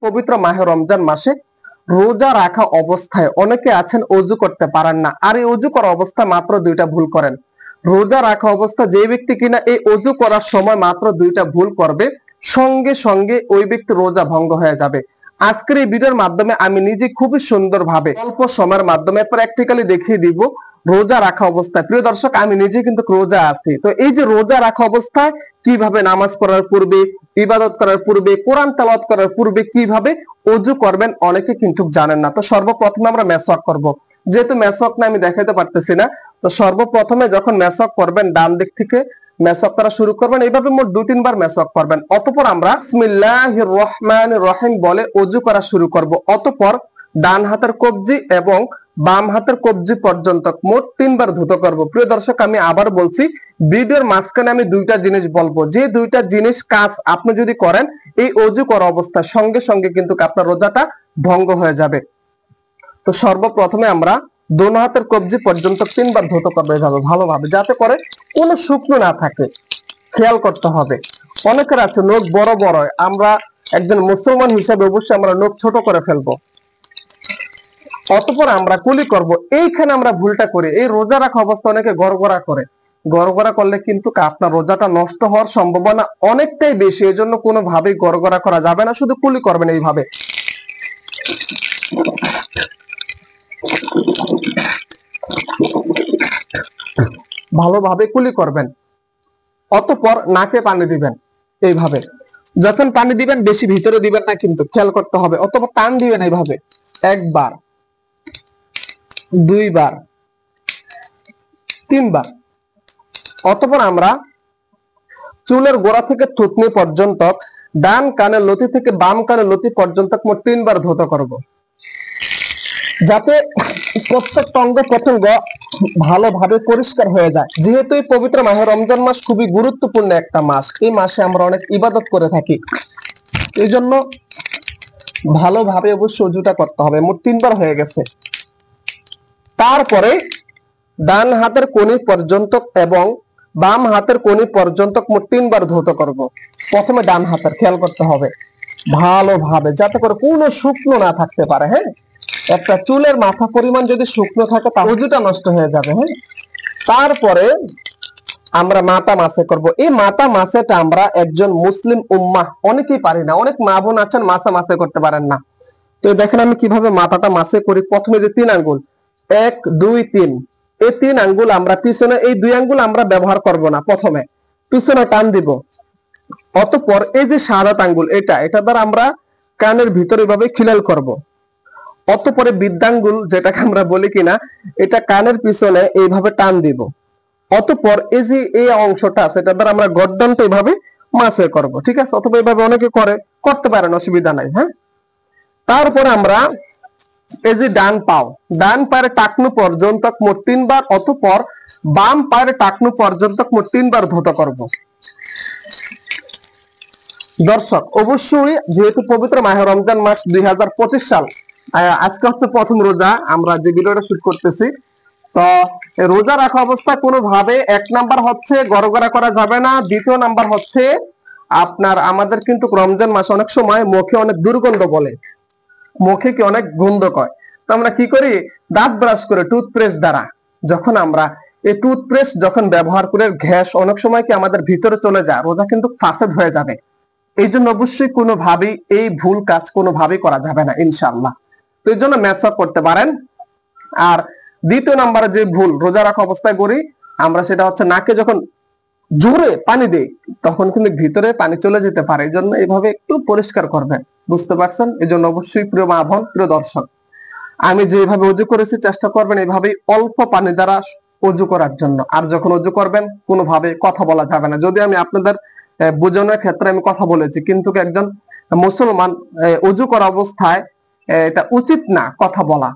পবিত্র মাহে রমজান মাসে রোজা রাখা অবস্থায় অনেকে আছেন অজু করতে পারেন না, আর এই অজু করা অবস্থায় মাত্র দুইটা ভুল করেন। রোজা রাখা অবস্থা যে ব্যক্তি কিনা এই অজু করার সময় মাত্র দুইটা ভুল করবে, সঙ্গে সঙ্গে ওই ব্যক্তি রোজা ভঙ্গ হয়ে যাবে। আজকের এই ভিডিওর মাধ্যমে আমি নিজে খুবই সুন্দরভাবে অল্প সময়ের মাধ্যমে প্র্যাকটিক্যালি দেখিয়ে দিব রোজা রাখা অবস্থায়। প্রিয় দর্শক, আমি নিজে কিন্তু রোজা আছি, তো এই যে রোজা রাখা অবস্থায় কিভাবে নামাজ পড়ার পূর্বে, ইবাদত করার পূর্বে, কোরআন তেলাওয়াত করার পূর্বে কিভাবে অজু করবেন অনেকে কিন্তু জানেন না। তো সর্বপ্রথমে আমরা মেসওয়াক করব। যেহেতু মেসওয়াক না আমি দেখাতে পারতেছি না, তো সর্বপ্রথমে যখন মেসওয়াক করবেন ডান দিক থেকে মেসওয়াক করা শুরু করবেন। এইভাবে মোট 2-3 বার মেসওয়াক করবেন। অতঃপর আমরা বিসমিল্লাহির রহমানির রহিম বলে অজু করা শুরু করব। অতঃপর ডান হাতের কবজি এবং বাম হাতের কবজি পর্যন্ত মোট 3 বার ধুত করব। প্রিয় দর্শক, আমি আবার বলছি, ভিডিওর মাঝখানে আমি দুইটা জিনিস বলবো, যে দুইটা জিনিস কাজ আপনি যদি করেন এই অজু করা অবস্থায় সঙ্গে সঙ্গে কিন্তু আপনার রোজাটা ভঙ্গ হয়ে যাবে। তো সর্বপ্রথমে আমরা দোনো হাতের কবজি পর্যন্ত 3 বার ধুত করবে এভাবে ভালোভাবে, যাতে করে কোনো শুকনো না থাকে। খেয়াল করতে হবে, অনেকের আছে নখ বড় বড়, আমরা একজন মুসলমান হিসেবে অবশ্যই আমরা নখ ছোট করে ফেলবো। অতঃপর আমরা কুলি করব। এইখানে আমরা ভুলটা করি, এই রোজা রাখা অবস্থা অনেকে গড়গড়া করে। গড়গড়া করলে কিন্তু আপনার রোজাটা নষ্ট হওয়ার সম্ভাবনা অনেকটাই বেশি। এই জন্য কোনোভাবেই গড়গড়া করা যাবে না, শুধু কুলি করবেন এইভাবে। ভালোভাবে কুলি করবেন। অতঃপর নাকে পানি দিবেন এইভাবে। যখন পানি দিবেন বেশি ভিতরে দিবেন না, কিন্তু খেয়াল করতে হবে। অতঃপর টান দিবেন এইভাবে 1 বার, 2 বার, 3 বার। অতঃপর আমরা চুলের গোড়া থেকে থুতনি পর্যন্ত, ডান কানের লতি থেকে বাম কানের লতি পর্যন্ত মোট 3 বার ধৌত করব, যাতে প্রত্যেক অঙ্গ প্রত্যঙ্গ ভালোভাবে পরিষ্কার হয়ে যায়। যেহেতু এই পবিত্র মাহে রমজান মাস খুবই গুরুত্বপূর্ণ একটা মাস, এই মাসে আমরা অনেক ইবাদত করে থাকি, এই জন্য ভালোভাবে অবশ্যই অজুটা করতে হবে। মোট 3 বার হয়ে গেছে। তারপরে ডান হাতের কনি পর্যন্ত এবং বাম হাতের কনি পর্যন্ত মোট 3 বার ধৌত করব। প্রথমে ডান হাতের, খেয়াল করতে হবে ভালোভাবে, যাতে করে কোনো শুকনো না থাকতে পারে। হ্যাঁ, একটা চুলের মাথা পরিমাণ যদি শুকনো থাকে তাহলে অজুটা নষ্ট হয়ে যাবে। হ্যাঁ, তারপরে আমরা মাথা মাসে করব। এই মাথা মাসেটা আমরা একজন মুসলিম উম্মাহ অনেকেই পারি না, অনেক মা বোন আছেন মাথা মাসে করতে পারেন না। তো দেখেন আমি কিভাবে মাথাটা মাসে করি। প্রথমে যে 3 আঙ্গুল, 1 2 3, এই 3 আঙ্গুল আমরা পিছনে, এই 2 আঙ্গুল আমরা ব্যবহার করব না, প্রথমে পিছনে টান দিব। অতঃপর এই যে সাদা আঙ্গুল, এটা দ্বারা আমরা কানের ভিতরে এভাবে খিলাল করব। অতঃপরে বৃদ্ধাঙ্গুল, যেটাকে আমরা বলি কিনা, এটা কানের পিছনে এইভাবে টান দিব। অতঃপর এই যে এই অংশটা আছে, এটা দ্বারা আমরা গর্দনটা এইভাবে মাসে করব। ঠিক আছে, অথবা এইভাবে অনেকে করতে পারেন, অসুবিধা নাই। হ্যাঁ, তারপরে আমরা এই যে ডান পায়ের টাকনু পর্যন্ত মোট 3 বার, অতঃপর বাম পায়ের টাকনু পর্যন্ত মোট 3 বার ধৌত করব। দর্শক, অবশ্যই যেহেতু পবিত্র মাহে রমজান মাস 2025 সাল, আজকে হচ্ছে প্রথম রোজা, আমরা যে ভিডিওটা শুট করতেছি, তো রোজা রাখা অবস্থায় কোনোভাবে 1 নাম্বার হচ্ছে গড়গড়া করা যাবে না। দ্বিতীয় নাম্বার হচ্ছে আপনার আমাদের কিন্তু রমজান মাসে অনেক সময় মুখে অনেক দুর্গন্ধ বলে, মুখে কি অনেক গন্ধ কয়। তো আমরা কি করি, দাঁত ব্রাশ করে টুথপেস্ট দ্বারা, যখন আমরা এই টুথপেস্ট যখন ব্যবহার করে গ্যাস অনেক সময় কি আমাদের ভিতরে চলে যায়, রোজা কিন্তু ফাসাদ হয়ে যাবে। এই জন্য অবশ্যই কোনোভাবেই এই ভুল কাজ কোনোভাবেই করা যাবে না ইনশাআল্লাহ। তো এই জন্য মেসওয়াক করতে পারেন। আর দ্বিতীয় নাম্বারে যে ভুল রোজা রাখা অবস্থায় করি আমরা, সেটা হচ্ছে নাকে যখন জোরে পানি দেই তখন কিন্তু ভিতরে পানি চলে যেতে পারে, এই জন্য এইভাবে একটু পরিষ্কার করবেন। বুঝতে পারছেন? এই জন্য অবশ্যই প্রিয় মা বোন, প্রিয় দর্শক, আমি যেভাবে অজু করেছি চেষ্টা করবেন এইভাবেই অল্প পানি দ্বারা অজু করার জন্য। আর যখন অজু করবেন কোনোভাবে কথা বলা যাবে না। যদি আমি আপনাদের বোঝানোর ক্ষেত্রে আমি কথা বলেছি, কিন্তু একজন মুসলমান অজু করা অবস্থায় এটা উচিত না কথা বলা।